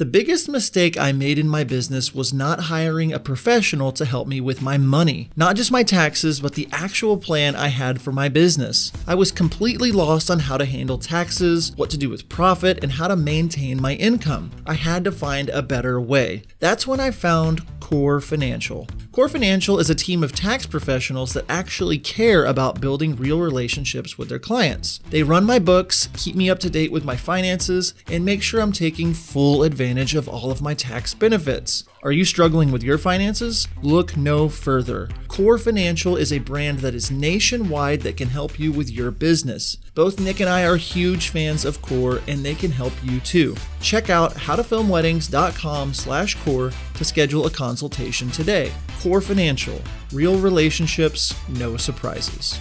The biggest mistake I made in my business was not hiring a professional to help me with my money. Not just my taxes, but the actual plan I had for my business. I was completely lost on how to handle taxes, what to do with profit, and how to maintain my income. I had to find a better way. That's when I found Core Financial. Core Financial is a team of tax professionals that actually care about building real relationships with their clients. They run my books, keep me up to date with my finances, and make sure I'm taking full advantage of all of my tax benefits. Are you struggling with your finances? Look no further. Core Financial is a brand that is nationwide that can help you with your business. Both Nick and I are huge fans of Core, and they can help you too. Check out howtofilmweddings.com/core to schedule a consultation today. Core Financial, real relationships, no surprises.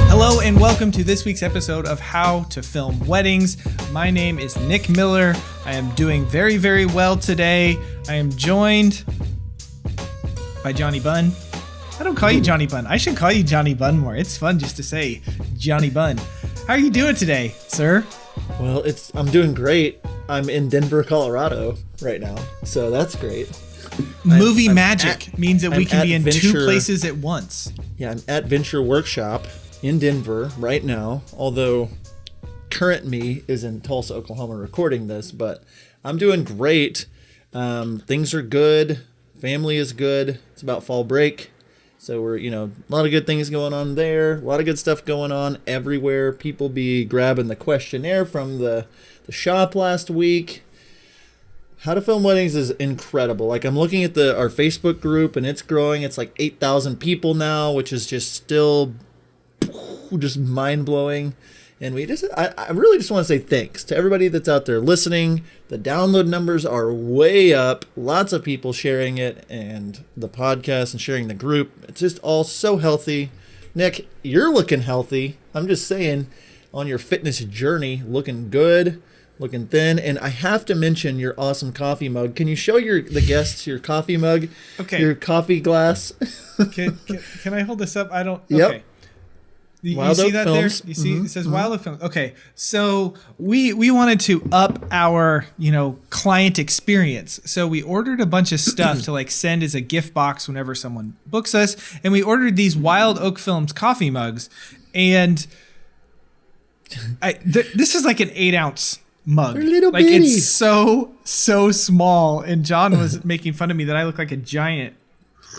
Hello and welcome to this week's episode of How to Film Weddings. My name is Nick Miller. I am doing very, very well today. I am joined by Johnny Bunn. I don't call you Johnny Bunn. I should call you Johnny Bunn more. It's fun just to say Johnny Bunn. How are you doing today, sir? Well, I'm doing great. I'm in Denver, Colorado right now, so that's great. Movie magic means that we can be in two places at once. Yeah, I'm at Venture Workshop in Denver right now, although current me is in Tulsa, Oklahoma recording this, but I'm doing great. Things are good. Family is good. It's about fall break. So we're, a lot of good things going on there. A lot of good stuff going on everywhere. People be grabbing the questionnaire from the shop last week. How to Film Weddings is incredible. Like, I'm looking at our Facebook group and it's growing. It's like 8,000 people now, which is just still just mind-blowing. And I really just want to say thanks to everybody that's out there listening. The download numbers are way up. Lots of people sharing it and the podcast and sharing the group. It's just all so healthy. Nick, you're looking healthy. I'm just saying, on your fitness journey, looking good, looking thin. And I have to mention your awesome coffee mug. Can you show the guests your coffee mug? Okay. Your coffee glass. Can I hold this up? I don't. Yep. Okay. You see that Films. There? You see it says Wild Oak Films. Okay, so we wanted to up our client experience. So we ordered a bunch of stuff to send as a gift box whenever someone books us, and we ordered these Wild Oak Films coffee mugs, and this is like an 8-ounce mug. They're little bitty. It's so small, and John was making fun of me that I look like a giant.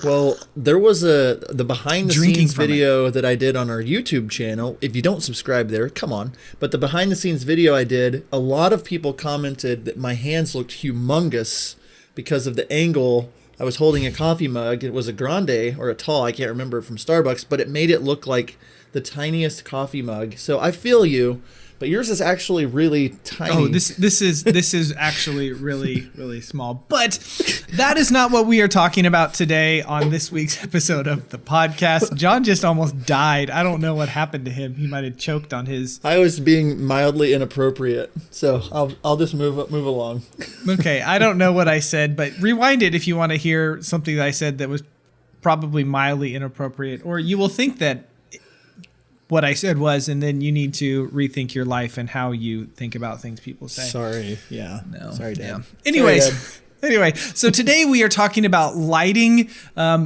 Well, there was the behind the scenes video that I did on our YouTube channel. If you don't subscribe there, come on. But the behind the scenes video I did, a lot of people commented that my hands looked humongous because of the angle. I was holding a coffee mug. It was a grande or a tall, I can't remember, from Starbucks, but it made it look like the tiniest coffee mug. So I feel you. But yours is actually really tiny. Oh, this is actually really, really small. But that is not what we are talking about today on this week's episode of the podcast. John just almost died. I don't know what happened to him. He might have choked on his. I was being mildly inappropriate, so I'll just move along. Okay, I don't know what I said, but rewind it if you want to hear something that I said that was probably mildly inappropriate, or you will think that what I said was, and then you need to rethink your life and how you think about things people say. Sorry. Yeah. No. Sorry, Dad. Yeah. Anyways. So today we are talking about lighting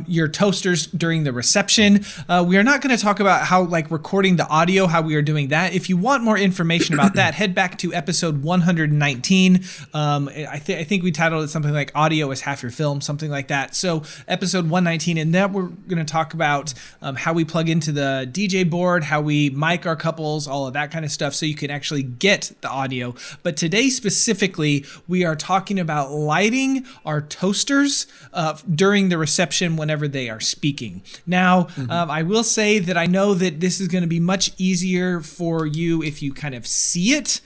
your toasters during the reception. We are not going to talk about how recording the audio, how we are doing that. If you want more information about that, head back to episode 119. I think we titled it something like "Audio is Half Your Film," something like that. So episode 119, and then we're going to talk about how we plug into the DJ board, how we mic our couples, all of that kind of stuff, so you can actually get the audio. But today specifically, we are talking about lighting our toasters during the reception whenever they are speaking. Now, I will say that I know that this is going to be much easier for you if you kind of see it.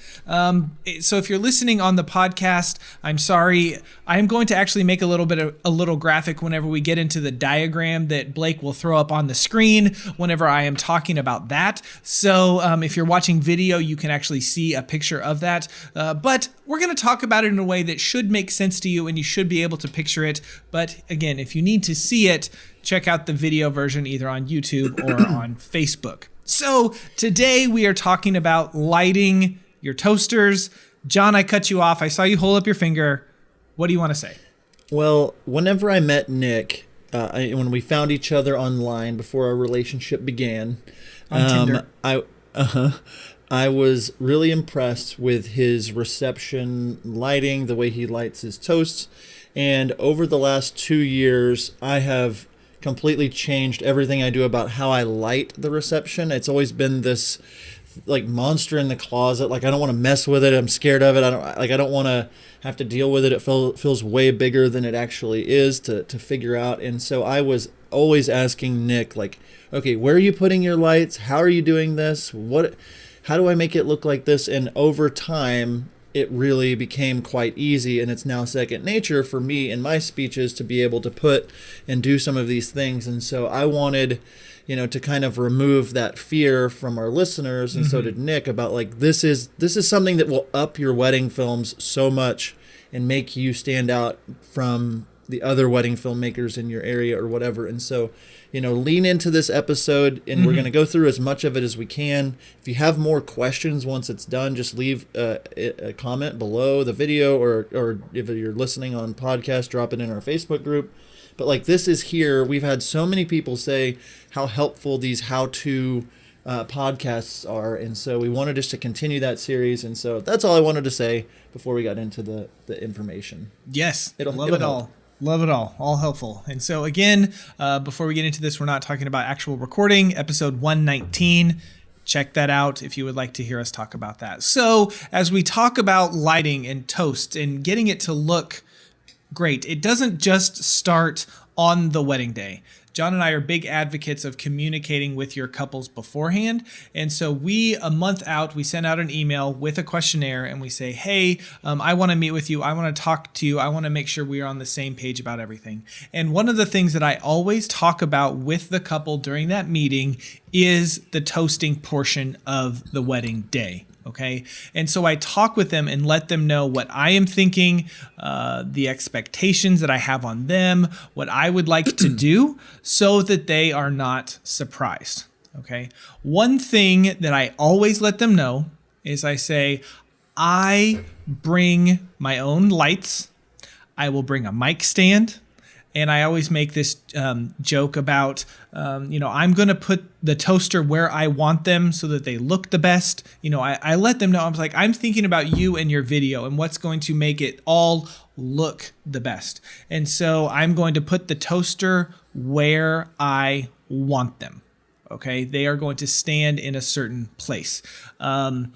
So if you're listening on the podcast, I'm sorry. I am going to actually make a little graphic whenever we get into the diagram that Blake will throw up on the screen whenever I am talking about that. So if you're watching video, you can actually see a picture of that. But we're going to talk about it in a way that should make sense to you and you should be able to picture it. But again, if you need to see it, check out the video version either on YouTube or on Facebook. So today we are talking about lighting your toasters. John, I cut you off. I saw you hold up your finger. What do you want to say? Well, whenever I met Nick, when we found each other online before our relationship began, On Tinder. I was really impressed with his reception lighting, the way he lights his toasts. And over the last 2 years, I have completely changed everything I do about how I light the reception. It's always been this like monster in the closet. Like I don't want to mess with it. I'm scared of it. I don't want to have to deal with it. It feels way bigger than it actually is to figure out. And so I was always asking Nick, like, okay, where are you putting your lights? How are you doing this? How do I make it look like this? And over time, it really became quite easy, and it's now second nature for me in my speeches to be able to put and do some of these things. And so I wanted, to kind of remove that fear from our listeners, and so did Nick, about like this is something that will up your wedding films so much and make you stand out from the other wedding filmmakers in your area or whatever. And so, lean into this episode, and we're going to go through as much of it as we can. If you have more questions once it's done, just leave a comment below the video, or if you're listening on podcast, drop it in our Facebook group. But like this is here, we've had so many people say how helpful these how-to podcasts are, and so we wanted just to continue that series. And so that's all I wanted to say before we got into the information. Yes, it'll love it all. Love it all helpful. And so again, before we get into this, we're not talking about actual recording. Episode 119, check that out if you would like to hear us talk about that. So as we talk about lighting and toast and getting it to look great, it doesn't just start on the wedding day. John and I are big advocates of communicating with your couples beforehand. And so a month out, we send out an email with a questionnaire and we say, hey, I want to meet with you. I want to talk to you. I want to make sure we are on the same page about everything. And one of the things that I always talk about with the couple during that meeting is the toasting portion of the wedding day. Okay. And so I talk with them and let them know what I am thinking, the expectations that I have on them, what I would like to do, so that they are not surprised. Okay. One thing that I always let them know is I say, I bring my own lights. I will bring a mic stand. And I always make this joke about, I'm going to put the toaster where I want them so that they look the best. I let them know, I was like, I'm thinking about you and your video and what's going to make it all look the best. And so I'm going to put the toaster where I want them. Okay, they are going to stand in a certain place. The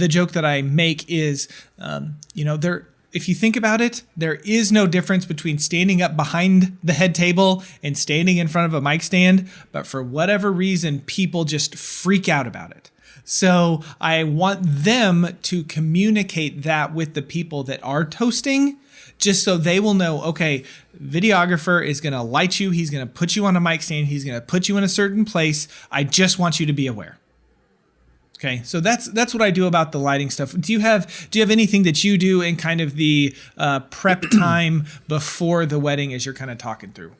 joke that I make is, if you think about it, there is no difference between standing up behind the head table and standing in front of a mic stand, but for whatever reason, people just freak out about it. So I want them to communicate that with the people that are toasting, just so they will know, okay, videographer is going to light you. He's going to put you on a mic stand. He's going to put you in a certain place. I just want you to be aware. Okay, so that's what I do about the lighting stuff. Do you have anything that you do in kind of the prep time before the wedding as you're kind of talking through?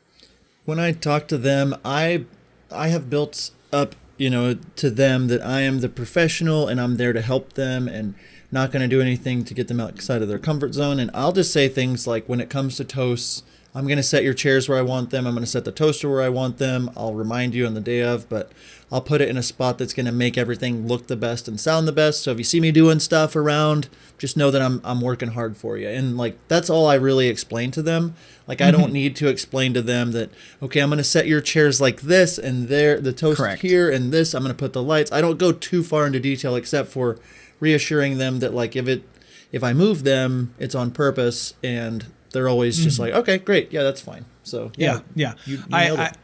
When I talk to them, I have built up, to them that I am the professional and I'm there to help them and not going to do anything to get them outside of their comfort zone. And I'll just say things like, when it comes to toasts, I'm going to set your chairs where I want them. I'm going to set the toaster where I want them. I'll remind you on the day of, but I'll put it in a spot that's going to make everything look the best and sound the best. So if you see me doing stuff around, just know that I'm working hard for you. And like, that's all I really explain to them. Like, I don't need to explain to them that, okay, I'm going to set your chairs like this and there, the toast Correct. Here and this, I'm going to put the lights. I don't go too far into detail except for reassuring them that like, if I move them, it's on purpose, and they're always just like, okay, great. Yeah, that's fine. So yeah. You nailed it.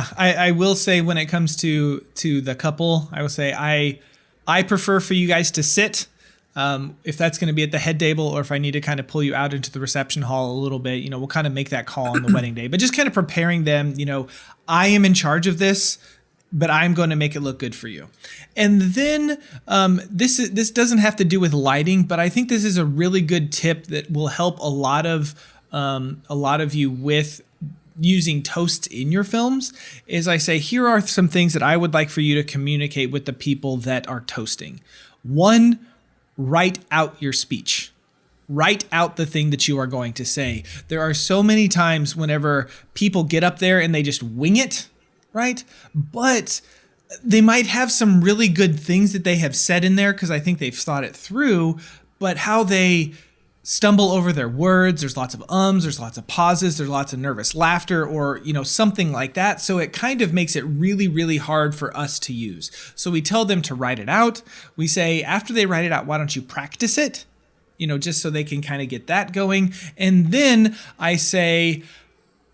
I will say, when it comes to the couple, I will say I prefer for you guys to sit, if that's going to be at the head table, or if I need to kind of pull you out into the reception hall a little bit, we'll kind of make that call on the wedding day, but just kind of preparing them, I am in charge of this, but I'm going to make it look good for you. And then this doesn't have to do with lighting, but I think this is a really good tip that will help a lot of you with using toasts in your films. Is I say, here are some things that I would like for you to communicate with the people that are toasting. One, write out your speech. Write out the thing that you are going to say. There are so many times whenever people get up there and they just wing it, right? But they might have some really good things that they have said in there because I think they've thought it through, but how they stumble over their words, there's lots of ums, there's lots of pauses, there's lots of nervous laughter or, something like that. So it kind of makes it really, really hard for us to use. So we tell them to write it out. We say, after they write it out, why don't you practice it? Just so they can kind of get that going. And then I say,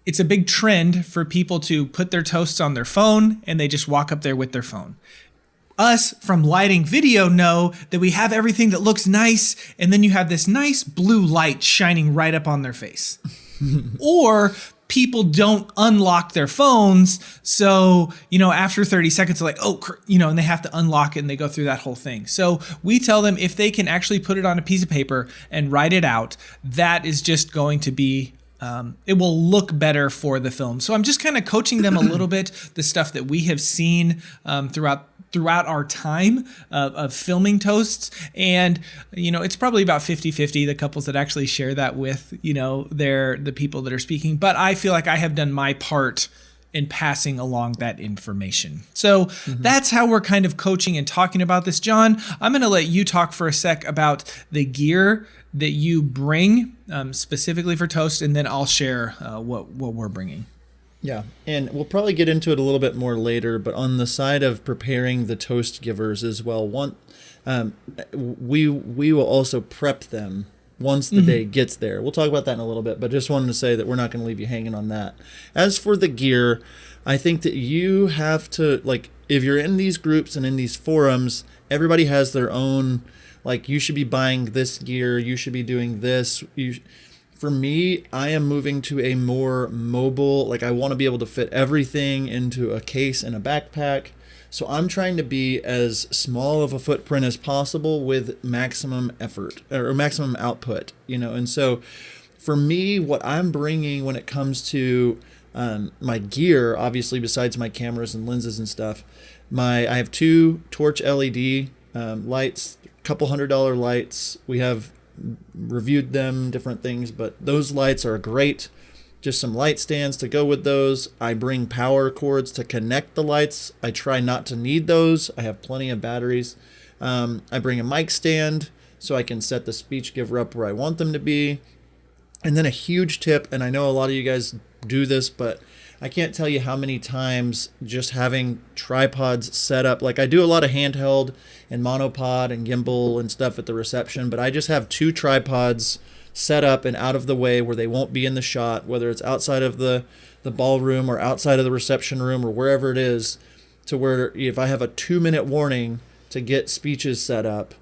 it's a big trend for people to put their toasts on their phone and they just walk up there with their phone. Us from lighting video know that we have everything that looks nice and then you have this nice blue light shining right up on their face. Or people don't unlock their phones. So, after 30 seconds, they're like, and they have to unlock it and they go through that whole thing. So we tell them if they can actually put it on a piece of paper and write it out, that is just going to be, it will look better for the film. So I'm just kind of coaching them a little bit, the stuff that we have seen throughout our time of filming toasts. And, it's probably about 50-50, the couples that actually share that with, the people that are speaking. But I feel like I have done my part in passing along that information. So that's how we're kind of coaching and talking about this. John, I'm going to let you talk for a sec about the gear that you bring specifically for toast, and then I'll share what we're bringing. Yeah, and we'll probably get into it a little bit more later, but on the side of preparing the toast givers as well, we will also prep them once the day gets there. We'll talk about that in a little bit, but just wanted to say that we're not going to leave you hanging on that. As for the gear, I think that you have to, if you're in these groups and in these forums, everybody has their own, you should be buying this gear, you should be doing this. For me, I am moving to a more mobile, I want to be able to fit everything into a case and a backpack. So I'm trying to be as small of a footprint as possible with maximum effort or maximum output, And so for me, what I'm bringing when it comes to my gear, obviously besides my cameras and lenses and stuff, I have 2 torch LED lights, couple $100 lights. We have reviewed them, different things, but those lights are great. Just some light stands to go with those. I bring power cords to connect the lights. I try not to need those. I have plenty of batteries. I bring a mic stand so I can set the speech giver up where I want them to be. And then a huge tip, and I know a lot of you guys do this, but I can't tell you how many times just having tripods set up, I do a lot of handheld and monopod and gimbal and stuff at the reception, but I just have 2 tripods set up and out of the way where they won't be in the shot, whether it's outside of the ballroom or outside of the reception room or wherever it is, to where if I have a 2-minute warning to get speeches set up,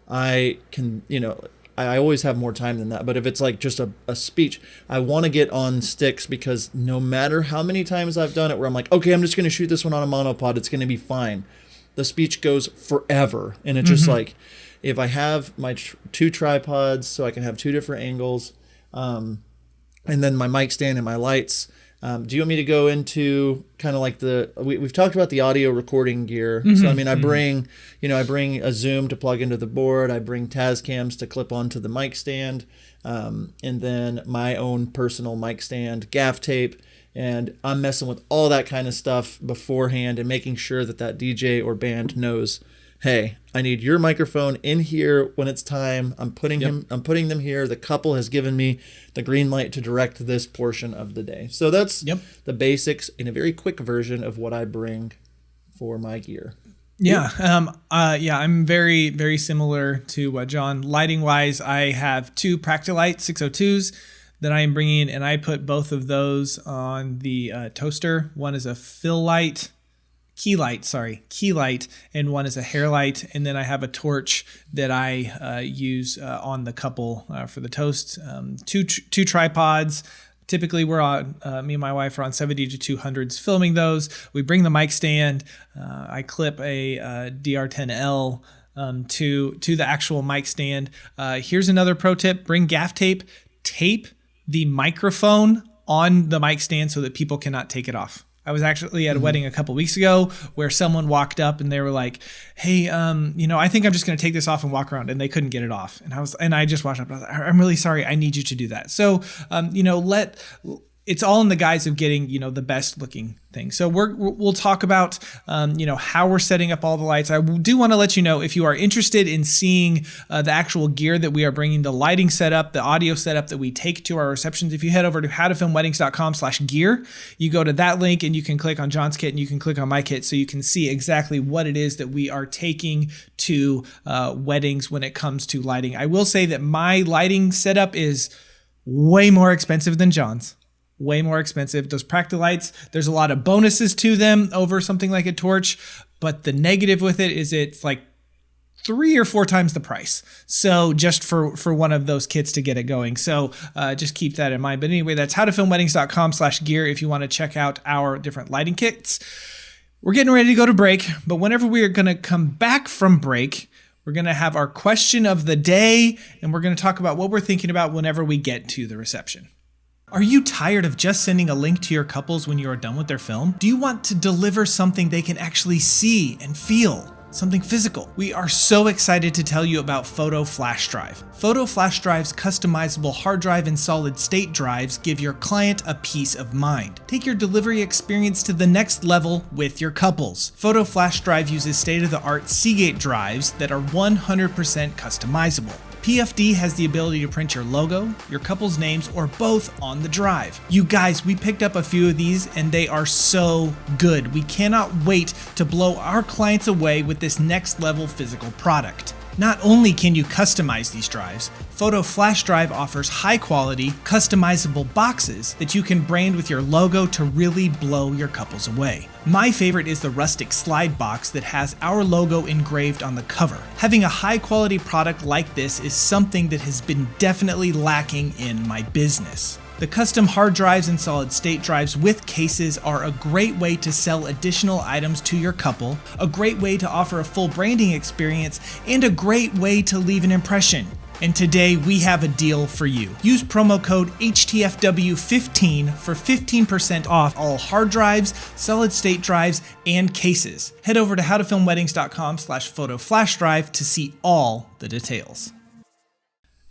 I can, I always have more time than that. But if it's just a speech, I want to get on sticks because no matter how many times I've done it where I'm okay, I'm just going to shoot this one on a monopod, it's going to be fine. The speech goes forever. And it's just if I have my 2 tripods so I can have 2 different angles, and then my mic stand and my lights. Do you want me to go into kind of we've talked about the audio recording gear. So, I bring, I bring a Zoom to plug into the board. I bring Tascams to clip onto the mic stand. And then my own personal mic stand, gaff tape. And I'm messing with all that kind of stuff beforehand and making sure that DJ or band knows, hey, I need your microphone in here when it's time. I'm putting them here. The couple has given me the green light to direct this portion of the day. So that's the basics in a very quick version of what I bring for my gear. Yeah. I'm very, very similar to John. Lighting wise, I have 2 Practilite 602s that I am bringing, and I put both of those on the toaster. One is a key light, and one is a hair light. And then I have a torch that I use on the couple for the toast. Two tripods. Typically, we're on, me and my wife are on 70 to 200s filming those. We bring the mic stand. I clip a DR10L to the actual mic stand. Here's another pro tip. Bring gaff tape. Tape the microphone on the mic stand so that people cannot take it off. I was actually at a wedding a couple weeks ago where someone walked up and they were like, "Hey, I think I'm just going to take this off and walk around," and they couldn't get it off. And I just walked up. And I was like, "I'm really sorry. I need you to do that." So, it's all in the guise of getting, the best looking thing. So we'll talk about, how we're setting up all the lights. I do want to let you know, if you are interested in seeing the actual gear that we are bringing, the lighting setup, the audio setup that we take to our receptions, if you head over to howtofilmweddings.com/gear, you go to that link and you can click on John's kit and you can click on my kit so you can see exactly what it is that we are taking to weddings when it comes to lighting. I will say that my lighting setup is way more expensive than John's. Way more expensive. Those Practilights, there's a lot of bonuses to them over something like a torch, but the negative with it is it's like 3 or 4 times the price. So just for one of those kits to get it going. So just keep that in mind. But anyway, that's howtofilmweddings.com/gear if you want to check out our different lighting kits. We're getting ready to go to break, but whenever we are going to come back from break, we're going to have our question of the day, and we're going to talk about what we're thinking about whenever we get to the reception. Are you tired of just sending a link to your couples when you are done with their film? Do you want to deliver something they can actually see and feel? Something physical? We are so excited to tell you about Photo Flash Drive. Photo Flash Drive's customizable hard drive and solid state drives give your client a peace of mind. Take your delivery experience to the next level with your couples. Photo Flash Drive uses state-of-the-art Seagate drives that are 100% customizable. PFD has the ability to print your logo, your couple's names, or both on the drive. You guys, we picked up a few of these and they are so good. We cannot wait to blow our clients away with this next level physical product. Not only can you customize these drives, Photo Flash Drive offers high quality, customizable boxes that you can brand with your logo to really blow your couples away. My favorite is the rustic slide box that has our logo engraved on the cover. Having a high quality product like this is something that has been definitely lacking in my business. The custom hard drives and solid state drives with cases are a great way to sell additional items to your couple, a great way to offer a full branding experience, and a great way to leave an impression. And today we have a deal for you. Use promo code HTFW15 for 15% off all hard drives, solid state drives, and cases. Head over to howtofilmweddings.com/photoflashdrive to see all the details.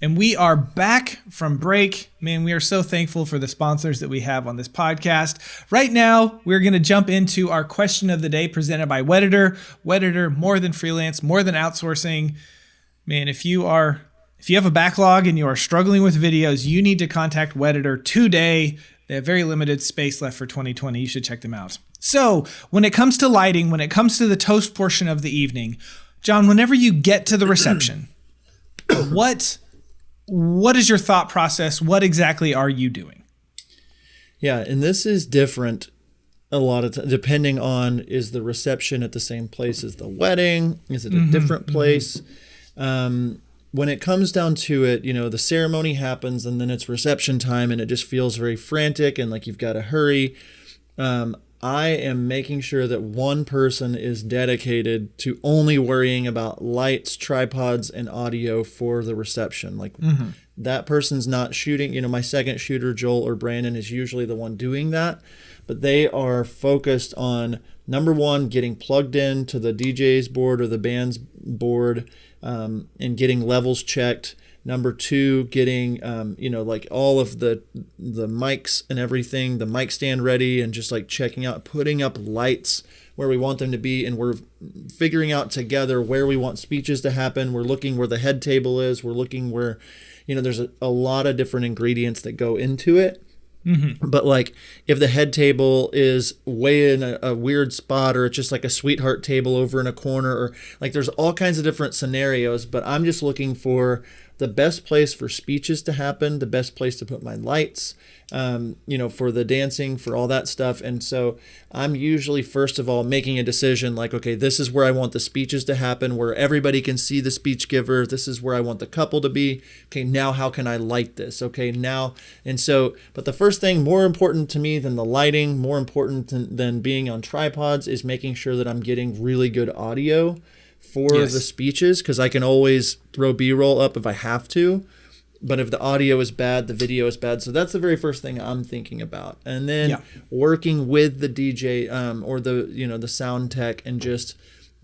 And we are back from break. Man, we are so thankful for the sponsors that we have on this podcast. Right now, we're going to jump into our question of the day presented by Wedditor. Wedditor, more than freelance, more than outsourcing. Man, if you have a backlog and you are struggling with videos, you need to contact Wedditor today. They have very limited space left for 2020. You should check them out. So when it comes to lighting, when it comes to the toast portion of the evening, John, whenever you get to the reception, what is your thought process? What exactly are you doing? Yeah, and this is different a lot of times, depending on, is the reception at the same place as the wedding? Is it a different place? When it comes down to it, the ceremony happens and then it's reception time and it just feels very frantic and like you've got to hurry. I am making sure that one person is dedicated to only worrying about lights, tripods, and audio for the reception. Like that person's not shooting. My second shooter, Joel or Brandon, is usually the one doing that. But they are focused on, number one, getting plugged in to the DJ's board or the band's board and getting levels checked. Number two, getting, like all of the mics and everything, the mic stand ready and just like checking out, putting up lights where we want them to be. And we're figuring out together where we want speeches to happen. We're looking where the head table is. We're looking where, there's a lot of different ingredients that go into it. But like if the head table is way in a weird spot, or it's just like a sweetheart table over in a corner, or like there's all kinds of different scenarios, but I'm just looking for the best place for speeches to happen, the best place to put my lights, for the dancing, for all that stuff. And so I'm usually, first of all, making a decision like, okay, this is where I want the speeches to happen, where everybody can see the speech giver. This is where I want the couple to be. Okay, now how can I light this? Okay, now. And so, but the first thing, more important to me than the lighting, more important than being on tripods, is making sure that I'm getting really good audio for the speeches, because I can always throw B-roll up if I have to. But if the audio is bad, the video is bad. So that's the very first thing I'm thinking about. And then working with the DJ or the sound tech and just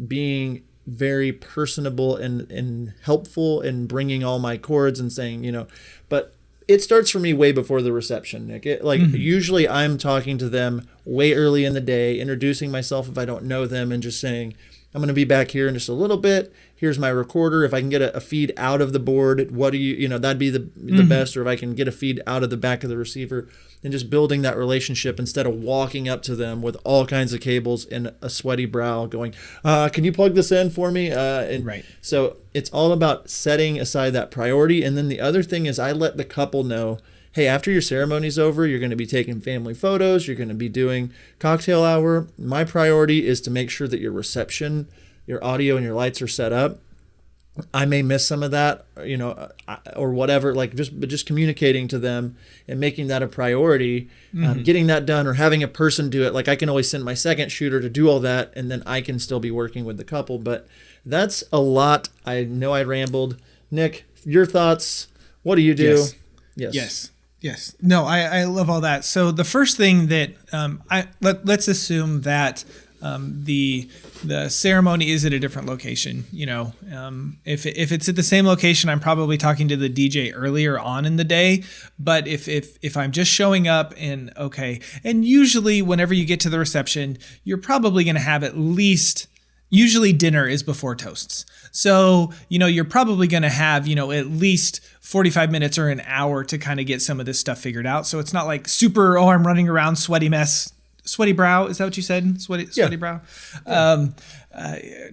being very personable and helpful and bringing all my chords and saying, but it starts for me way before the reception, Nick. Usually I'm talking to them way early in the day, introducing myself if I don't know them and just saying, I'm going to be back here in just a little bit. Here's my recorder. If I can get a feed out of the board, what do that'd be the best. Or if I can get a feed out of the back of the receiver, and just building that relationship instead of walking up to them with all kinds of cables and a sweaty brow going, can you plug this in for me? Right. So it's all about setting aside that priority. And then the other thing is I let the couple know, hey, after your ceremony's over, you're going to be taking family photos. You're going to be doing cocktail hour. My priority is to make sure that your reception, your audio, and your lights are set up. I may miss some of that, or whatever, but just communicating to them and making that a priority, getting that done or having a person do it. Like I can always send my second shooter to do all that, and then I can still be working with the couple. But that's a lot. I know I rambled. Nick, your thoughts? What do you do? Yes. No, I love all that. So the first thing that let's assume that the ceremony is at a different location. If it's at the same location, I'm probably talking to the DJ earlier on in the day. But if I'm just showing up and usually whenever you get to the reception, you're probably going to have at least. Usually dinner is before toasts. So, you're probably going to have, at least 45 minutes or an hour to kind of get some of this stuff figured out. So it's not like super, I'm running around, sweaty mess, sweaty brow. Is that what you said? Sweaty brow? Yeah.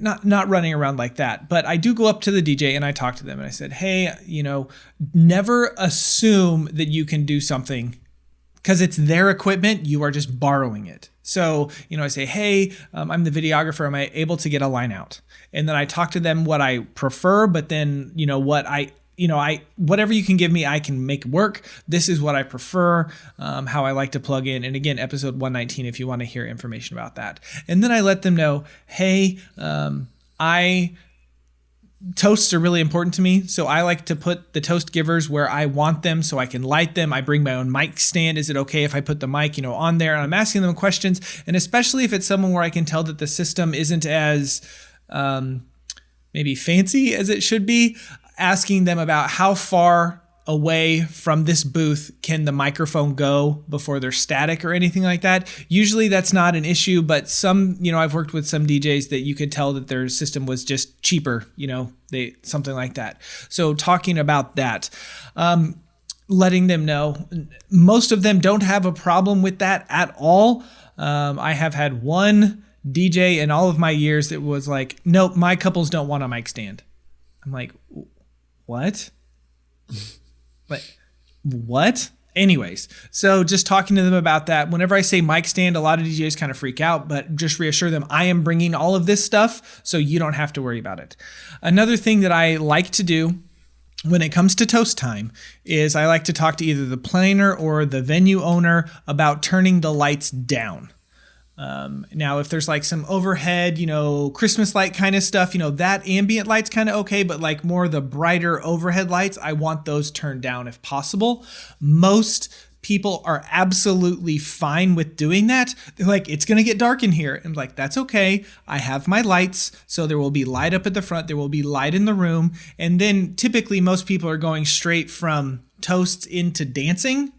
Not running around like that. But I do go up to the DJ and I talk to them and I said, hey, never assume that you can do something because it's their equipment. You are just borrowing it. So, I say, hey, I'm the videographer. Am I able to get a line out? And then I talk to them what I prefer, but then, whatever you can give me, I can make work. This is what I prefer, how I like to plug in. And again, episode 119, if you want to hear information about that. And then I let them know, hey, toasts are really important to me. So I like to put the toast givers where I want them so I can light them. I bring my own mic stand. Is it okay if I put the mic, on there? And I'm asking them questions. And especially if it's someone where I can tell that the system isn't as maybe fancy as it should be, asking them about how far away from this booth can the microphone go before they're static or anything like that. Usually that's not an issue, but some, I've worked with some DJs that you could tell that their system was just cheaper, something like that. So talking about that, letting them know, most of them don't have a problem with that at all. I have had one DJ in all of my years that was like, nope, my couples don't want a mic stand. I'm like, what? What? Anyways, so just talking to them about that. Whenever I say mic stand, a lot of DJs kind of freak out, but just reassure them I am bringing all of this stuff so you don't have to worry about it. Another thing that I like to do when it comes to toast time is I like to talk to either the planner or the venue owner about turning the lights down. Now, if there's like some overhead, Christmas light kind of stuff, that ambient light's kind of okay, but like more the brighter overhead lights, I want those turned down if possible. Most people are absolutely fine with doing that. They're like, it's going to get dark in here. And like, that's okay. I have my lights. So there will be light up at the front. There will be light in the room. And then typically most people are going straight from toasts into dancing.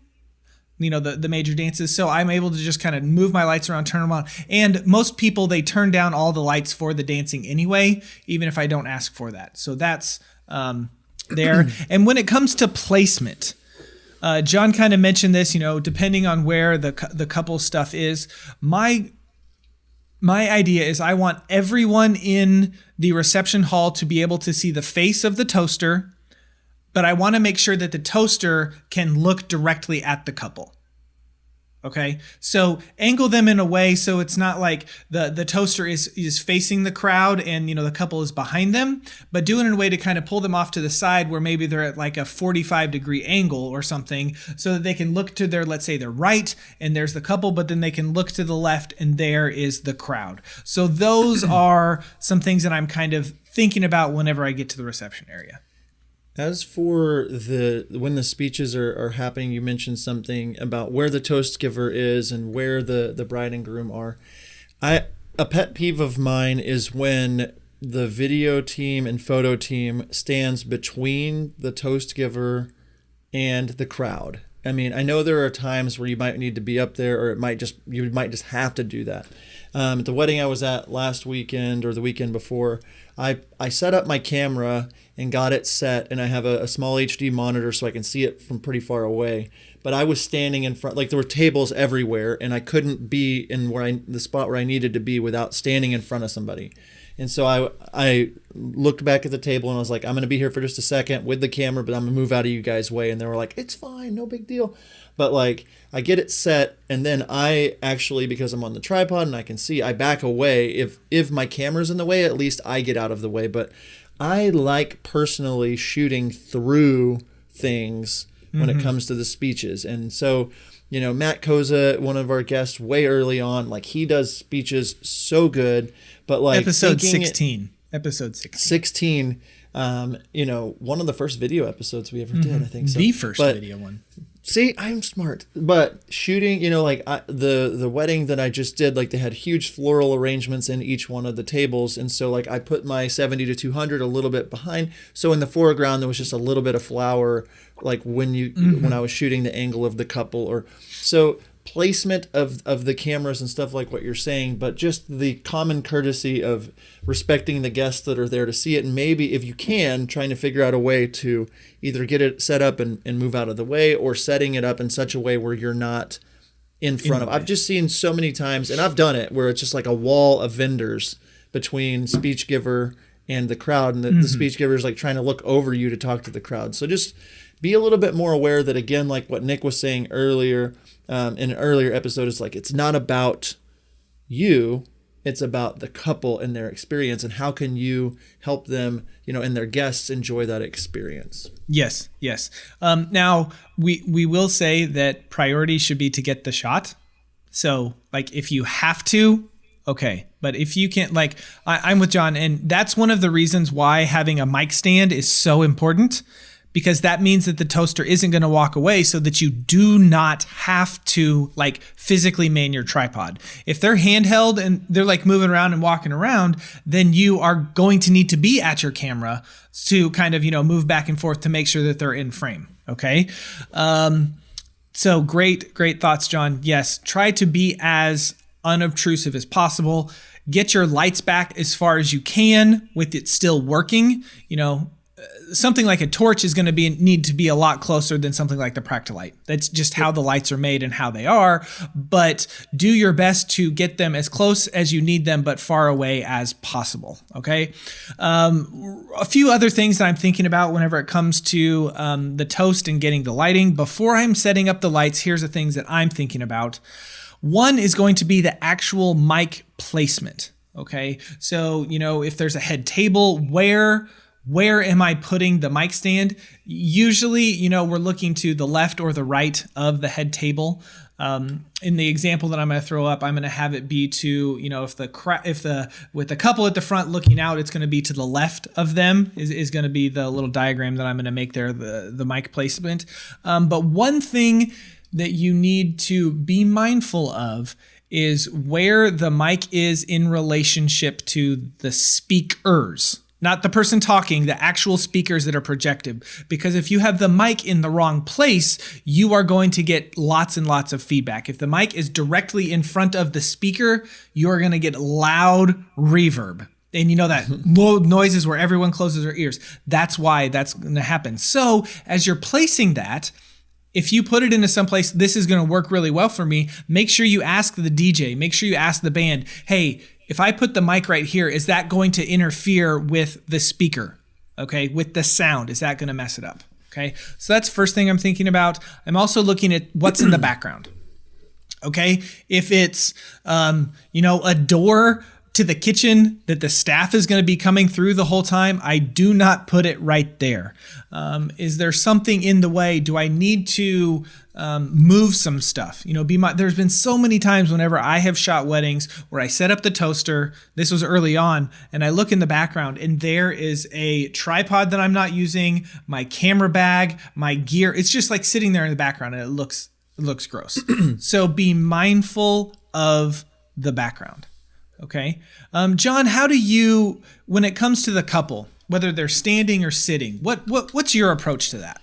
The major dances. So I'm able to just kind of move my lights around, turn them on. And most people, they turn down all the lights for the dancing anyway, even if I don't ask for that. So that's there. And when it comes to placement, John kind of mentioned this, depending on where the couple stuff is. My idea is I want everyone in the reception hall to be able to see the face of the toaster, but I want to make sure that the toaster can look directly at the couple. Okay, so angle them in a way so it's not like the toaster is facing the crowd and the couple is behind them, but do it in a way to kind of pull them off to the side where maybe they're at like a 45-degree angle or something, so that they can look to their, let's say, their right and there's the couple, but then they can look to the left and there is the crowd. So those are some things that I'm kind of thinking about whenever I get to the reception area. As for when the speeches are happening, you mentioned something about where the toast giver is and where the bride and groom are. A pet peeve of mine is when the video team and photo team stands between the toast giver and the crowd. I mean, I know there are times where you might need to be up there, or you might just have to do that. At the wedding I was at last weekend or the weekend before, I set up my camera and got it set, and I have a small HD monitor so I can see it from pretty far away. But I was standing in front, like there were tables everywhere, and I couldn't be in the spot where I needed to be without standing in front of somebody. And so I looked back at the table and I was like, I'm going to be here for just a second with the camera, but I'm going to move out of you guys' way. And they were like, it's fine, no big deal. But like, I get it set, and then I actually, because I'm on the tripod and I can see, I back away. If my camera's in the way, at least I get out of the way. But I like personally shooting through things when it comes to the speeches. And so, you know, Matt Koza, one of our guests way early on, like he does speeches so good, but like episode 16, you know, one of the first video episodes we ever did, I think so. The first video one. See, I'm smart. But shooting, you know, like the wedding that I just did, like they had huge floral arrangements in each one of the tables. And so like I put my 70 to 200 a little bit behind. So in the foreground, there was just a little bit of flower, like when I was shooting the angle of the couple, or so placement of the cameras and stuff like what you're saying, but just the common courtesy of respecting the guests that are there to see it. And maybe if you can, trying to figure out a way to either get it set up and move out of the way, or setting it up in such a way where you're not in front of. I've just seen so many times, and I've done it, where it's just like a wall of vendors between speech giver and the crowd, and the speech giver is like trying to look over you to talk to the crowd. So just be a little bit more aware that, again, like what Nick was saying earlier, in an earlier episode, is like, it's not about you, it's about the couple and their experience, and how can you help them, you know, and their guests enjoy that experience. Yes. Now we will say that priority should be to get the shot. So like if you have to, okay. But if you can't, like I'm with John, and that's one of the reasons why having a mic stand is so important, because that means that the toaster isn't going to walk away, so that you do not have to like physically man your tripod. If they're handheld and they're like moving around and walking around, then you are going to need to be at your camera to kind of, you know, move back and forth to make sure that they're in frame. Okay. So great thoughts, John. Yes. Try to be as unobtrusive as possible. Get your lights back as far as you can with it still working. You know, something like a torch is going to need to be a lot closer than something like the Practilite. That's just how the lights are made and how they are. But do your best to get them as close as you need them, but far away as possible. Okay. A few other things that I'm thinking about whenever it comes to the toast and getting the lighting. Before I'm setting up the lights, here's the things that I'm thinking about. One is going to be the actual mic placement. Okay. So, you know, if there's a head table, where am I putting the mic stand? Usually, you know, we're looking to the left or the right of the head table. In the example that I'm going to throw up, I'm going to have it be to, you know, with the couple at the front looking out, it's going to be to the left of them is going to be the little diagram that I'm going to make there, the mic placement. But one thing that you need to be mindful of is where the mic is in relationship to the speakers. Not the person talking, the actual speakers that are projected. Because if you have the mic in the wrong place, you are going to get lots and lots of feedback. If the mic is directly in front of the speaker, you're going to get loud reverb. And you know that low noises where everyone closes their ears. That's why that's going to happen. So as you're placing that, if you put it into some place, this is going to work really well for me. Make sure you ask the DJ, make sure you ask the band, hey, if I put the mic right here, is that going to interfere with the speaker? Okay, with the sound, is that going to mess it up? Okay, so that's the first thing I'm thinking about. I'm also looking at what's in the background. Okay, if it's, you know, a door to the kitchen that the staff is going to be coming through the whole time, I do not put it right there. Is there something in the way? Do I need to move some stuff? There's been so many times whenever I have shot weddings where I set up the toaster, this was early on, and I look in the background and there is a tripod that I'm not using, my camera bag, my gear. It's just like sitting there in the background and it looks gross. So be mindful of the background. Okay. John, how do you, when it comes to the couple, whether they're standing or sitting, what's your approach to that?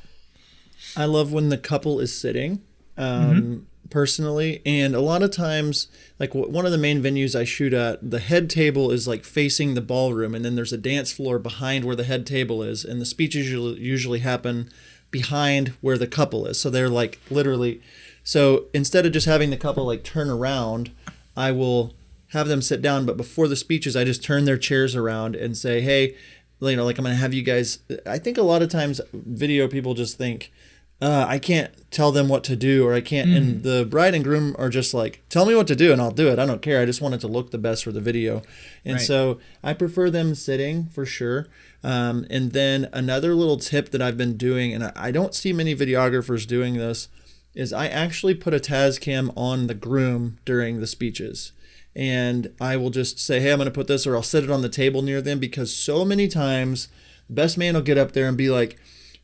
I love when the couple is sitting, personally. And a lot of times, like one of the main venues I shoot at, the head table is like facing the ballroom. And then there's a dance floor behind where the head table is. And the speeches usually happen behind where the couple is. So they're like literally, so instead of just having the couple like turn around, I will have them sit down, but before the speeches, I just turn their chairs around and say, hey, like I'm going to have you guys, I think a lot of times video people just think, I can't tell them what to do, or I can't, and the bride and groom are just like, tell me what to do and I'll do it. I don't care. I just want it to look the best for the video. And so I prefer them sitting for sure. And then another little tip that I've been doing, and I don't see many videographers doing this, is I actually put a Tascam on the groom during the speeches. And I will just say, hey, I'm going to put this, or I'll set it on the table near them, because so many times the best man will get up there and be like,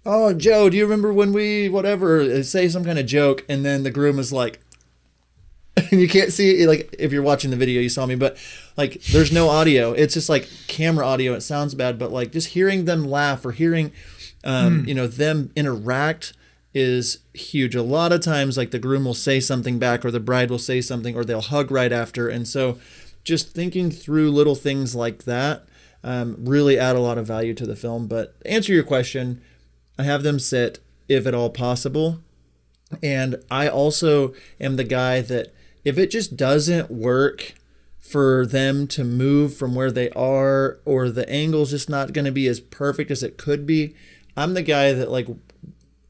oh, Joe, do you remember when we whatever, say some kind of joke, and then the groom is like, and you can't see, like if you're watching the video, you saw me, but like there's no audio. It's just like camera audio. It sounds bad, but like just hearing them laugh or hearing, them interact is huge. A lot of times, like the groom will say something back, or the bride will say something, or they'll hug right after. And so just thinking through little things like that really add a lot of value to the film. But to answer your question, I have them sit if at all possible. And I also am the guy that if it just doesn't work for them to move from where they are, or the angle's just not going to be as perfect as it could be, I'm the guy that like,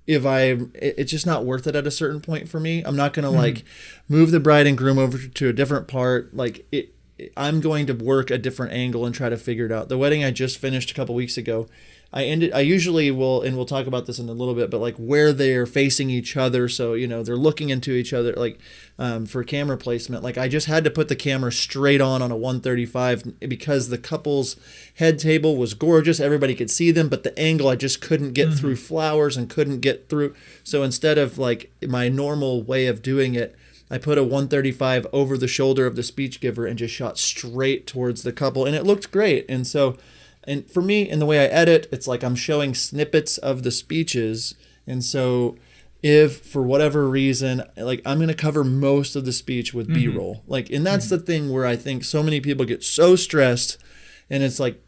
it's just not worth it at a certain point for me. I'm not going to like move the bride and groom over to a different part. Like I'm going to work a different angle and try to figure it out. The wedding I just finished a couple weeks ago, I usually will, and we'll talk about this in a little bit, but like where they're facing each other. So, they're looking into each other, like for camera placement, like I just had to put the camera straight on a 135 because the couple's head table was gorgeous. Everybody could see them, but the angle, I just couldn't get through flowers and couldn't get through. So instead of like my normal way of doing it, I put a 135 over the shoulder of the speech giver and just shot straight towards the couple, and it looked great. And so, and for me, in the way I edit, it's like I'm showing snippets of the speeches. And so if for whatever reason, like I'm going to cover most of the speech with B-roll, like, and that's the thing where I think so many people get so stressed, and it's like,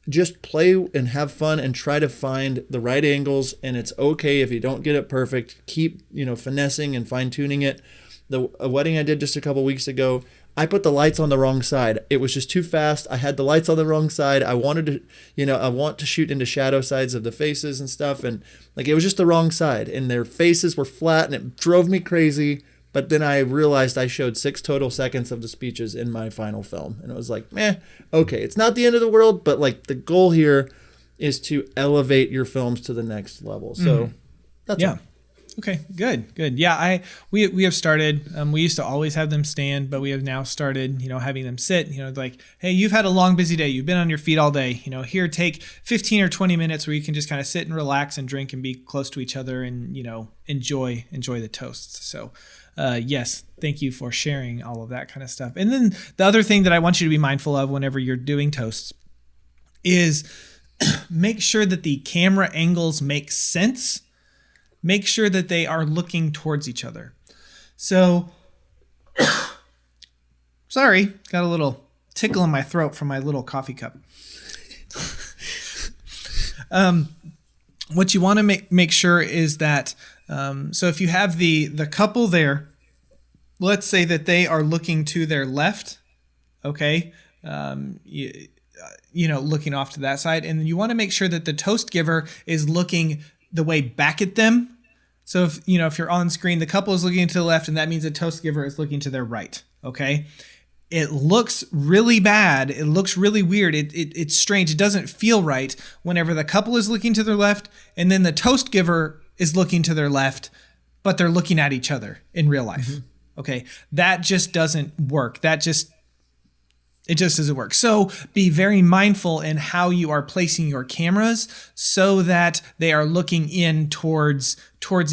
just play and have fun and try to find the right angles. And it's okay if you don't get it perfect, keep, finessing and fine tuning it. A wedding I did just a couple weeks ago, I put the lights on the wrong side. It was just too fast. I had the lights on the wrong side. I wanted to, I want to shoot into shadow sides of the faces and stuff. And like, it was just the wrong side, and their faces were flat, and it drove me crazy. But then I realized I showed 6 total seconds of the speeches in my final film. And it was like, okay, it's not the end of the world, but like the goal here is to elevate your films to the next level. So that's all. Okay, good. Yeah, we have started. We used to always have them stand, but we have now started, having them sit. Like, hey, you've had a long, busy day. You've been on your feet all day. Here, take 15 or 20 minutes where you can just kind of sit and relax and drink and be close to each other and enjoy the toasts. So, yes, thank you for sharing all of that kind of stuff. And then the other thing that I want you to be mindful of whenever you're doing toasts is make sure that the camera angles make sense. Make sure that they are looking towards each other. So, sorry, got a little tickle in my throat from my little coffee cup. What you want to make sure is that, so if you have the couple there, let's say that they are looking to their left, okay, looking off to that side, and you want to make sure that the toast giver is looking the way back at them. So if you're on screen, the couple is looking to the left, and that means the toast giver is looking to their right. Okay. it looks really bad. It looks really weird. It's strange. It doesn't feel right whenever the couple is looking to their left and then the toast giver is looking to their left, but they're looking at each other in real life. Mm-hmm. Okay. That just doesn't work. It just doesn't work. So be very mindful in how you are placing your cameras so that they are looking in towards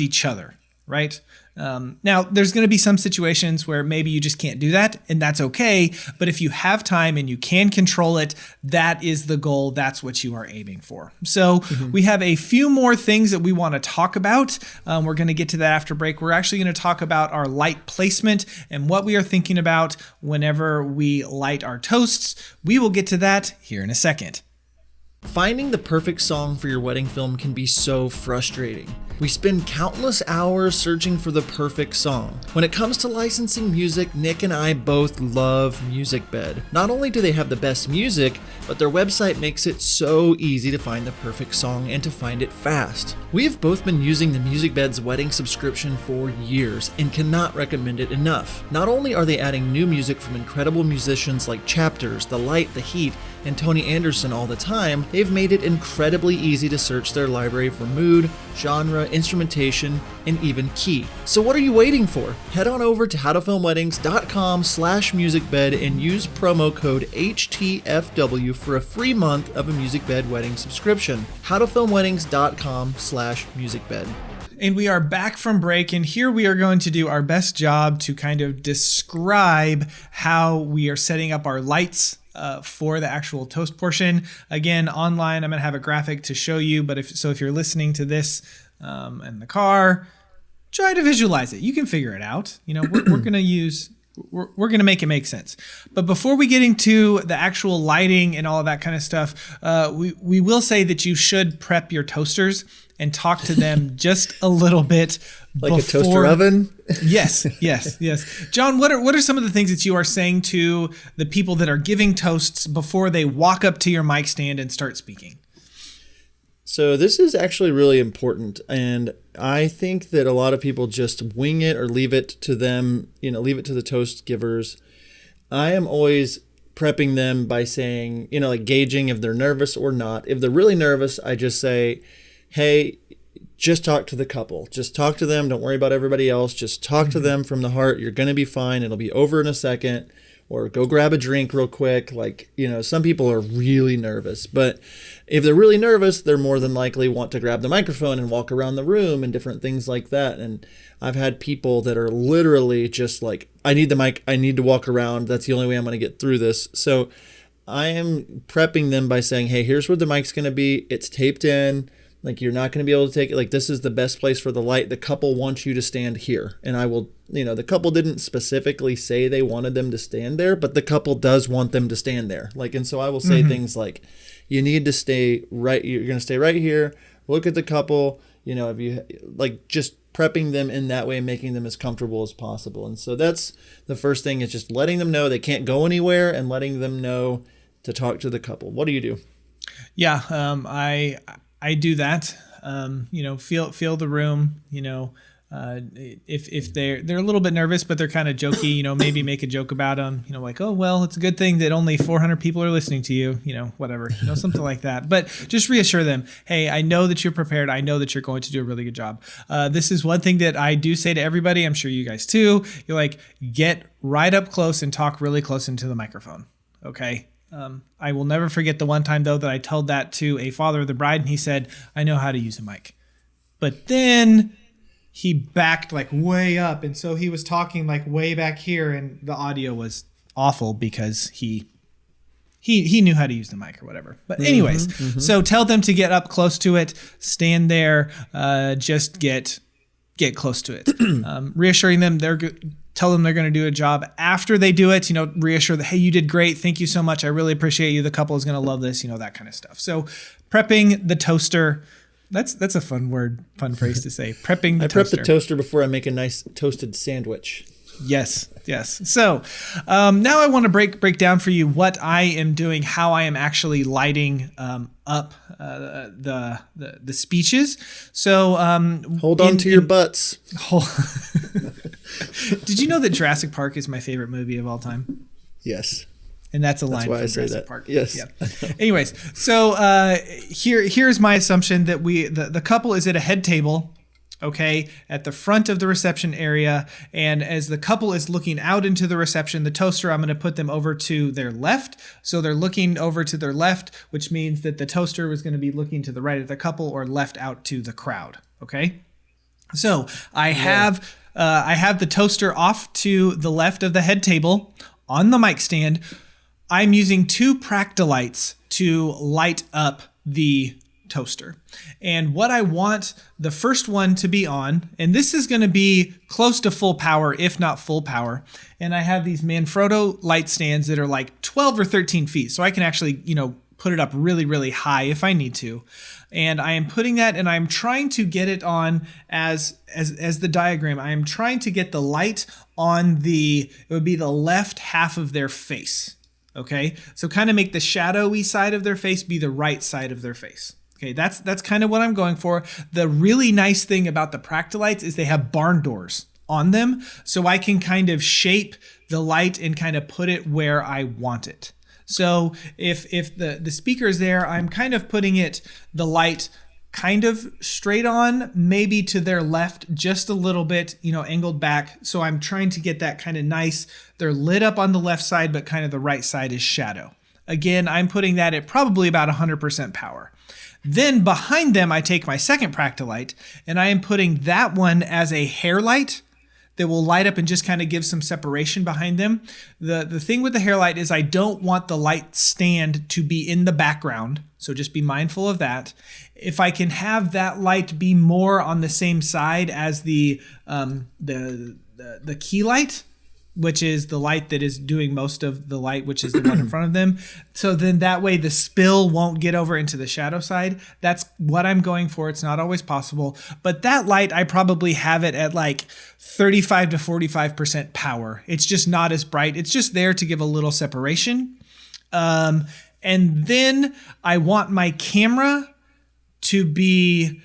each other, right? Now, there's going to be some situations where maybe you just can't do that, and that's okay. But if you have time and you can control it, that is the goal. That's what you are aiming for. So we have a few more things that we want to talk about. We're going to get to that after break. We're actually going to talk about our light placement and what we are thinking about whenever we light our toasts. We will get to that here in a second. Finding the perfect song for your wedding film can be so frustrating. We spend countless hours searching for the perfect song. When it comes to licensing music, Nick and I both love MusicBed. Not only do they have the best music, but their website makes it so easy to find the perfect song and to find it fast. We have both been using the MusicBed's wedding subscription for years and cannot recommend it enough. Not only are they adding new music from incredible musicians like Chapters, The Light, The Heat, and Tony Anderson all the time, they've made it incredibly easy to search their library for mood, genre, instrumentation, and even key. So what are you waiting for? Head on over to howtofilmweddings.com/musicbed and use promo code HTFW for a free month of a MusicBed wedding subscription. howtofilmweddings.com/musicbed. And we are back from break, and here we are going to do our best job to kind of describe how we are setting up our lights for the actual toast portion. Again, online, I'm going to have a graphic to show you, but if you're listening to this in the car, try to visualize it. You can figure it out. You know, we're going to make it make sense. But before we get into the actual lighting and all of that kind of stuff, we will say that you should prep your toasters and talk to them just a little bit like before. A toaster oven? Yes. John, what are some of the things that you are saying to the people that are giving toasts before they walk up to your mic stand and start speaking? So this is actually really important, and I think that a lot of people just wing it or leave it to them, leave it to the toast givers. I am always prepping them by saying, like gauging if they're nervous or not. If they're really nervous, I just say, hey, just talk to the couple. Just talk to them. Don't worry about everybody else. Just talk to them from the heart. You're going to be fine. It'll be over in a second. Or go grab a drink real quick. Like, some people are really nervous. But if they're really nervous, they're more than likely want to grab the microphone and walk around the room and different things like that. And I've had people that are literally just like, I need the mic. I need to walk around. That's the only way I'm going to get through this. So I am prepping them by saying, hey, here's where the mic's going to be. It's taped in. Like, you're not going to be able to take it. Like, this is the best place for the light. The couple wants you to stand here. And I will, the couple didn't specifically say they wanted them to stand there, but the couple does want them to stand there. Like, and so I will say things like, you need to stay right. You're going to stay right here. Look at the couple, if you like, just prepping them in that way, making them as comfortable as possible. And so that's the first thing, is just letting them know they can't go anywhere and letting them know to talk to the couple. What do you do? Yeah. I do that. Feel the room. If they're a little bit nervous, but they're kind of jokey. Maybe make a joke about them. Like, oh well, it's a good thing that only 400 people are listening to you. Whatever. Something like that. But just reassure them. Hey, I know that you're prepared. I know that you're going to do a really good job. This is one thing that I do say to everybody. I'm sure you guys too. You're like, get right up close and talk really close into the microphone. Okay. I will never forget the one time, though, that I told that to a father of the bride, and he said, I know how to use a mic. But then he backed like way up, and so he was talking like way back here, and the audio was awful because he knew how to use the mic or whatever. But anyways, so tell them to get up close to it, stand there, just get close to it. Reassuring them tell them they're going to do a job. After they do it, reassure that, hey, you did great. Thank you so much. I really appreciate you. The couple is going to love this, that kind of stuff. So prepping the toaster, that's a fun phrase to say. Prepping the toaster. I prep the toaster before I make a nice toasted sandwich. Yes. So now I want to break down for you what I am doing, how I am actually lighting up the speeches. So hold on to your butts. Did you know that Jurassic Park is my favorite movie of all time? Yes. And that's a line why from I say Jurassic that. Park. Yes. Yeah. Anyways, so here's my assumption that the couple is at a head table, okay, at the front of the reception area. And as the couple is looking out into the reception, the toaster, I'm going to put them over to their left. So they're looking over to their left, which means that the toaster was going to be looking to the right of the couple or left out to the crowd. Okay. So I have the toaster off to the left of the head table on the mic stand. I'm using 2 Practolites to light up the toaster. And what I want the first one to be on, and this is going to be close to full power, if not full power. And I have these Manfrotto light stands that are like 12 or 13 feet. So I can actually, put it up really, really high if I need to. And I am putting that, and I'm trying to get it on as the diagram. I am trying to get the light on it would be the left half of their face. Okay, so kind of make the shadowy side of their face be the right side of their face. Okay, that's kind of what I'm going for. The really nice thing about the Practolites is they have barn doors on them, so I can kind of shape the light and kind of put it where I want it. So if the speaker is there, I'm kind of putting the light kind of straight on, maybe to their left just a little bit, angled back. So I'm trying to get that kind of nice. They're lit up on the left side, but kind of the right side is shadow. Again, I'm putting that at probably about 100% power. Then behind them, I take my second Practolite, and I am putting that one as a hair light that will light up and just kind of give some separation behind them. The thing with the hair light is I don't want the light stand to be in the background, so just be mindful of that. If I can have that light be more on the same side as the key light, which is the light that is doing most of the light, which is the one in front of them. So then that way the spill won't get over into the shadow side. That's what I'm going for. It's not always possible. But that light, I probably have it at like 35 to 45% power. It's just not as bright. It's just there to give a little separation. And then I want my camera to be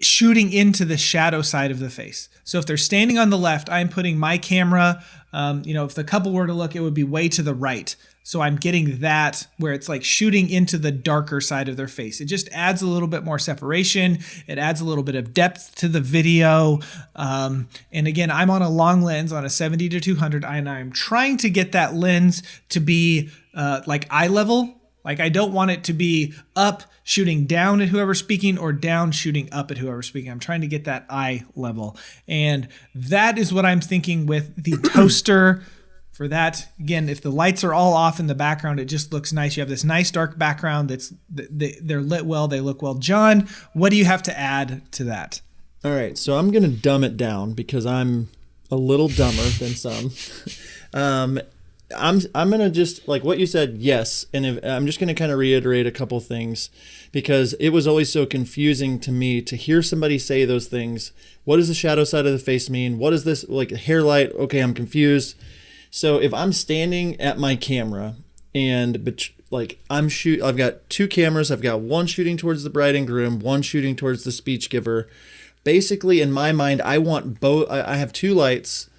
shooting into the shadow side of the face. So if they're standing on the left, I'm putting my camera, if the couple were to look, it would be way to the right. So I'm getting that where it's like shooting into the darker side of their face. It just adds a little bit more separation. It adds a little bit of depth to the video. And again, I'm on a long lens on a 70 to 200, and I'm trying to get that lens to be like eye level. Like I don't want it to be up shooting down at whoever's speaking or down shooting up at whoever's speaking. I'm trying to get that eye level. And that is what I'm thinking with the toaster. For that, again, if the lights are all off in the background, it just looks nice. You have this nice dark background they're lit well, they look well. John, what do you have to add to that? All right, so I'm going to dumb it down because I'm a little dumber than some. I'm going to just, like what you said, yes. And I'm just going to kind of reiterate a couple things because it was always so confusing to me to hear somebody say those things. What does the shadow side of the face mean? What is this, like hair light? Okay, I'm confused. So if I'm standing at my camera and I've got 2 cameras. I've got one shooting towards the bride and groom, one shooting towards the speech giver. Basically, in my mind, I want both. I have 2 lights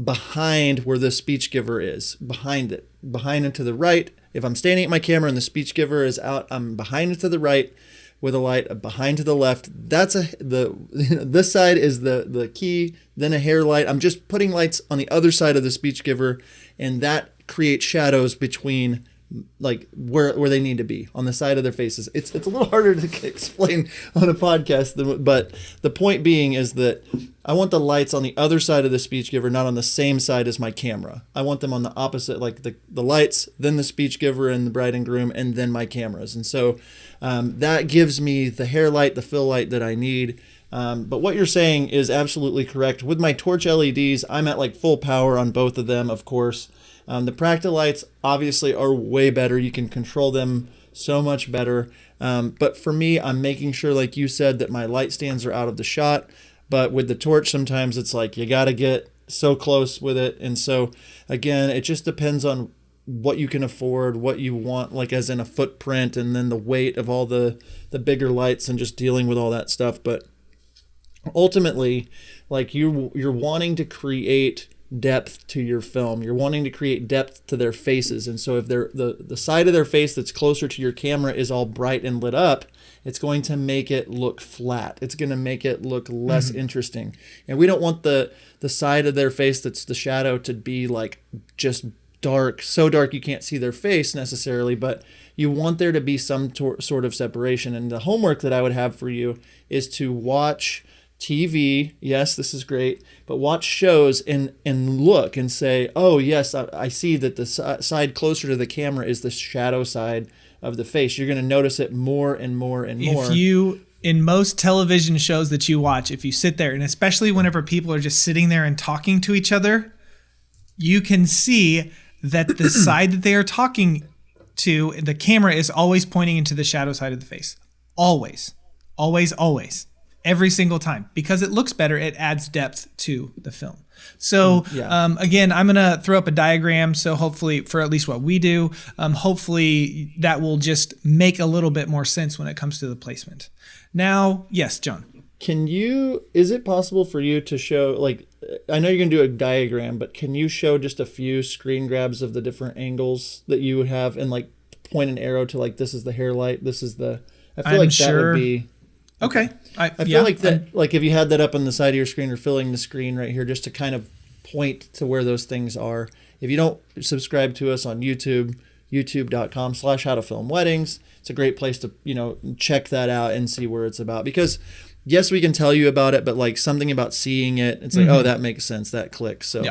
behind where the speech giver is, behind and to the right. If I'm standing at my camera and the speech giver is out, I'm behind and to the right with a light behind to the left. That's this side is the key, then a hair light. I'm just putting lights on the other side of the speech giver, and that creates shadows between like where they need to be on the side of their faces. It's a little harder to explain on a podcast, but the point being is that I want the lights on the other side of the speech giver, not on the same side as my camera. I want them on the opposite, like the lights, then the speech giver and the bride and groom, and then my cameras. And so that gives me the hair light, the fill light that I need. But what you're saying is absolutely correct. With my torch LEDs, I'm at like full power on both of them, of course. The Practolites obviously are way better. You can control them so much better. But for me, I'm making sure, like you said, that my light stands are out of the shot. But with the torch, sometimes it's like you got to get so close with it. And so, again, it just depends on what you can afford, what you want, like as in a footprint, and then the weight of all the bigger lights and just dealing with all that stuff. But ultimately, like you're wanting to create depth to your film. You're wanting to create depth to their faces. And so if they're the side of their face that's closer to your camera is all bright and lit up, it's going to make it look flat. It's going to make it look less interesting. And we don't want the side of their face that's the shadow to be like just dark, so dark you can't see their face necessarily, but you want there to be some sort of separation. And the homework that I would have for you is to watch TV. Yes, this is great, but watch shows and look and say, oh yes, I see that the side closer to the camera is the shadow side of the face. You're going to notice it more and more and more. In most television shows that you watch, if you sit there, and especially whenever people are just sitting there and talking to each other, you can see that the side that they are talking to, the camera is always pointing into the shadow side of the face. Always. Always, always. Every single time. Because it looks better, it adds depth to the film. So, again, I'm going to throw up a diagram. So hopefully, for at least what we do, hopefully that will just make a little bit more sense when it comes to the placement. Now, yes, John. Is it possible for you to show, like, I know you're going to do a diagram, but can you show just a few screen grabs of the different angles that you would have and like point an arrow to like, this is the hair light, this is the, I feel like that would be. Okay. I feel like that, like if you had that up on the side of your screen or filling the screen right here, just to kind of point to where those things are. If you don't subscribe to us on YouTube, youtube.com/howtofilmweddings, it's a great place to, check that out and see where it's about. Because yes, we can tell you about it, but like something about seeing it, it's like, oh, that makes sense. That clicks. So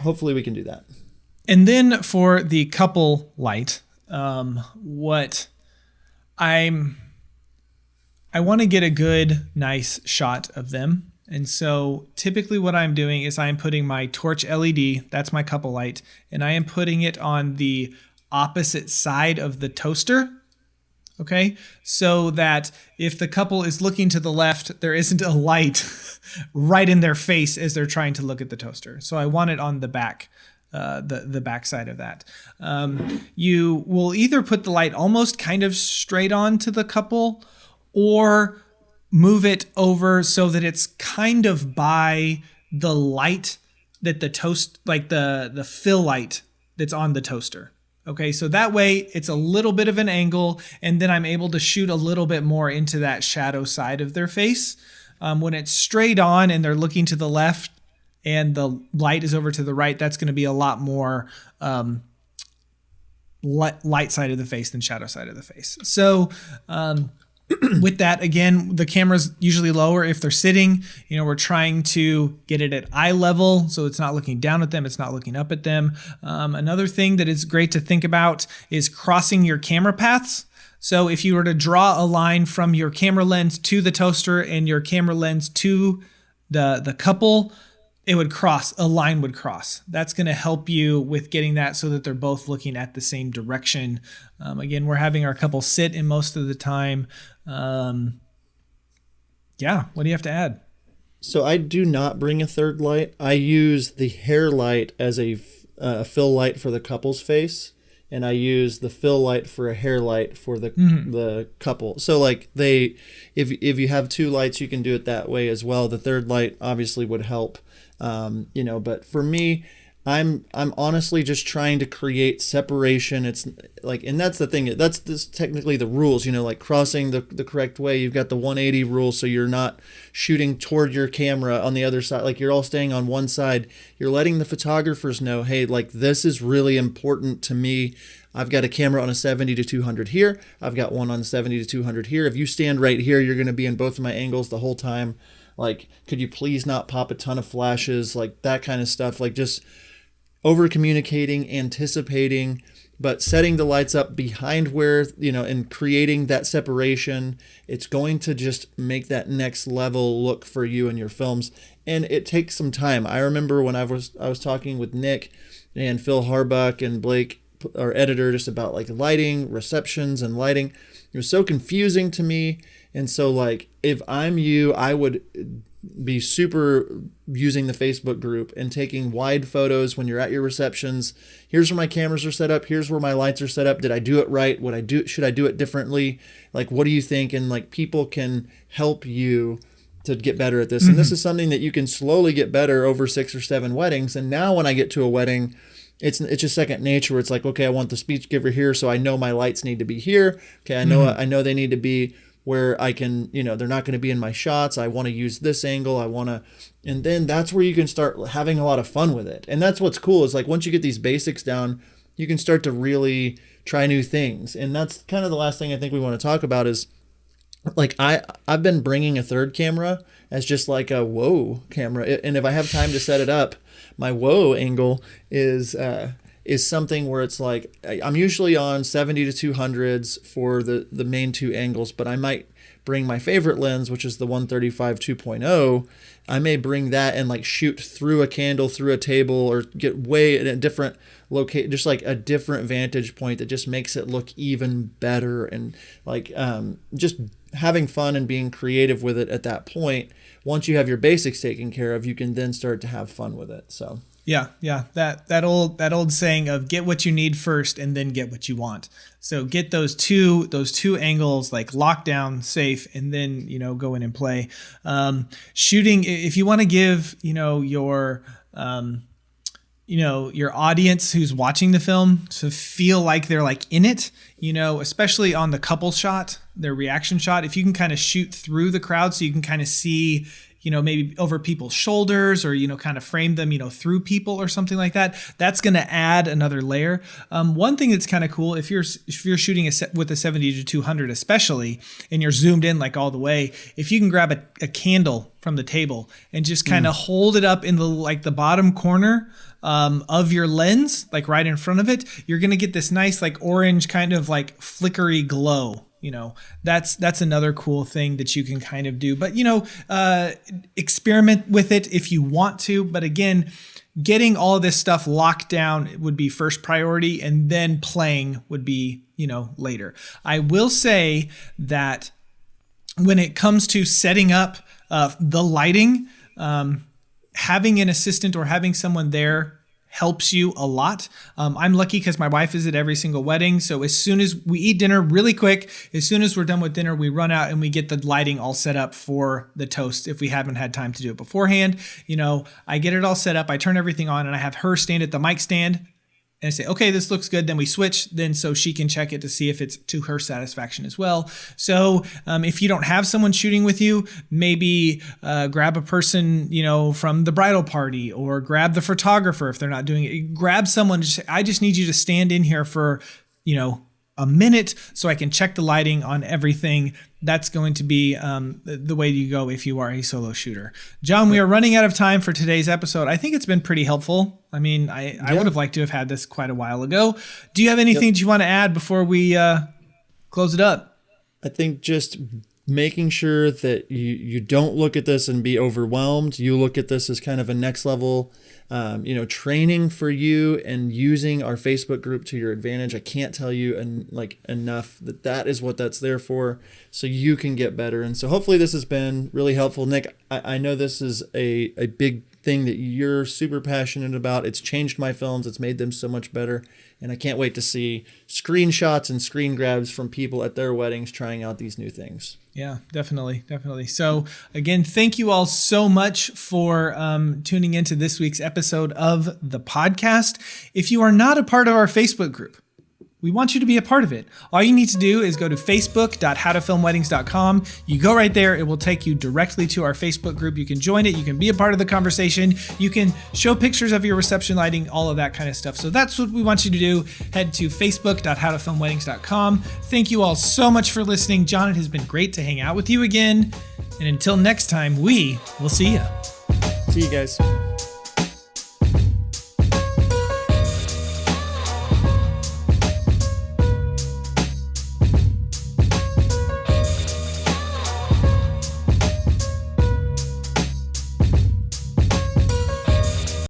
hopefully we can do that. And then for the couple light, what I want to get a good, nice shot of them. And so typically what I'm doing is I'm putting my torch LED, that's my couple light, and I am putting it on the opposite side of the toaster. Okay, so that if the couple is looking to the left, there isn't a light right in their face as they're trying to look at the toaster. So I want it on the back, the back side of that. You will either put the light almost kind of straight on to the couple, or move it over so that it's kind of by the light that the toast, like the fill light that's on the toaster. Okay, so that way it's a little bit of an angle, and then I'm able to shoot a little bit more into that shadow side of their face. When it's straight on and they're looking to the left and the light is over to the right, that's going to be a lot more light side of the face than shadow side of the face. So with that, again, the camera's usually lower if they're sitting. We're trying to get it at eye level, so it's not looking down at them, it's not looking up at them. Another thing that is great to think about is crossing your camera paths. So if you were to draw a line from your camera lens to the toaster and your camera lens to the couple, a line would cross. That's going to help you with getting that so that they're both looking at the same direction. Again, we're having our couple sit in most of the time. What do you have to add? So I do not bring a third light. I use the hair light as a fill light for the couple's face, and I use the fill light for a hair light for the couple. So like if you have two lights, you can do it that way as well. The third light obviously would help. But for me, I'm honestly just trying to create separation. It's like, and that's the thing. That's technically the rules, like crossing the correct way. You've got the 180 rule, so you're not shooting toward your camera on the other side. Like you're all staying on one side. You're letting the photographers know, hey, like this is really important to me. I've got a camera on a 70 to 200 here. I've got one on 70 to 200 here. If you stand right here, you're going to be in both of my angles the whole time. Like, could you please not pop a ton of flashes? Like that kind of stuff. Like just over communicating, anticipating, but setting the lights up behind where, and creating that separation. It's going to just make that next level look for you and your films. And it takes some time. I remember when I was talking with Nick and Phil Harbuck and Blake, our editor, just about like lighting, receptions and lighting. It was so confusing to me. And so like, if I'm you, I would be super using the Facebook group and taking wide photos when you're at your receptions. Here's where my cameras are set up. Here's where my lights are set up. Did I do it right? Should I do it differently? Like, what do you think? And like, people can help you to get better at this. And this is something that you can slowly get better over 6 or 7 weddings. And now when I get to a wedding, it's just second nature where it's like, okay, I want the speech giver here, so I know my lights need to be here. Okay, I know they need to be where I can, they're not going to be in my shots. I want to use this angle. And then that's where you can start having a lot of fun with it. And that's what's cool is like once you get these basics down, you can start to really try new things. And that's kind of the last thing I think we want to talk about is like I've been bringing a third camera as just like a whoa camera. And if I have time to set it up, my whoa angle is something where it's like I'm usually on 70 to 200s for the main 2 angles, but I might bring my favorite lens, which is the 135 2.0. I may bring that and like shoot through a candle, through a table, or get way at a different locate, just like a different vantage point that just makes it look even better. And like just having fun and being creative with it at that point. Once you have your basics taken care of, you can then start to have fun with it. So yeah. That old saying of get what you need first and then get what you want. So get those two angles like locked down, safe, and then go in and play. Shooting, if you want to give your audience who's watching the film to feel like they're like in it, especially on the couple shot, their reaction shot, if you can kind of shoot through the crowd so you can kind of see, maybe over people's shoulders or, kind of frame them, through people or something like that, that's going to add another layer. One thing that's kind of cool, if you're shooting with a 70 to 200 especially, and you're zoomed in like all the way, if you can grab a candle from the table and just kind of hold it up in the bottom corner of your lens, like right in front of it, you're going to get this nice like orange kind of like flickery glow. That's another cool thing that you can kind of do, but experiment with it if you want to. But again, getting all of this stuff locked down would be first priority, and then playing would be, later. I will say that when it comes to setting up the lighting, having an assistant or having someone there helps you a lot. I'm lucky because my wife is at every single wedding. So as soon as we eat dinner really quick, as soon as we're done with dinner, we run out and we get the lighting all set up for the toast if we haven't had time to do it beforehand. I get it all set up. I turn everything on and I have her stand at the mic stand and I say, okay, this looks good. Then we switch so she can check it to see if it's to her satisfaction as well. So if you don't have someone shooting with you, maybe grab a person, from the bridal party, or grab the photographer if they're not doing it. Grab someone. I just need you to stand in here for, a minute so I can check the lighting on everything. That's going to be the way you go if you are a solo shooter. John, we are running out of time for today's episode. I think it's been pretty helpful. I mean, I would have liked to have had this quite a while ago. Do you have anything that you want to add before we close it up? I think just making sure that you don't look at this and be overwhelmed. You look at this as kind of a next level training for you, and using our Facebook group to your advantage. I can't tell you enough that is what that's there for, so you can get better. And so hopefully this has been really helpful. Nick, I know this is a big thing that you're super passionate about. It's changed my films. It's made them so much better. And I can't wait to see screenshots and screen grabs from people at their weddings trying out these new things. Yeah, definitely. So again, thank you all so much for tuning into this week's episode of the podcast. If you are not a part of our Facebook group, we want you to be a part of it. All you need to do is go to facebook.howtofilmweddings.com. You go right there. It will take you directly to our Facebook group. You can join it. You can be a part of the conversation. You can show pictures of your reception lighting, all of that kind of stuff. So that's what we want you to do. Head to facebook.howtofilmweddings.com. Thank you all so much for listening. John, it has been great to hang out with you again. And until next time, we will see you. See you guys.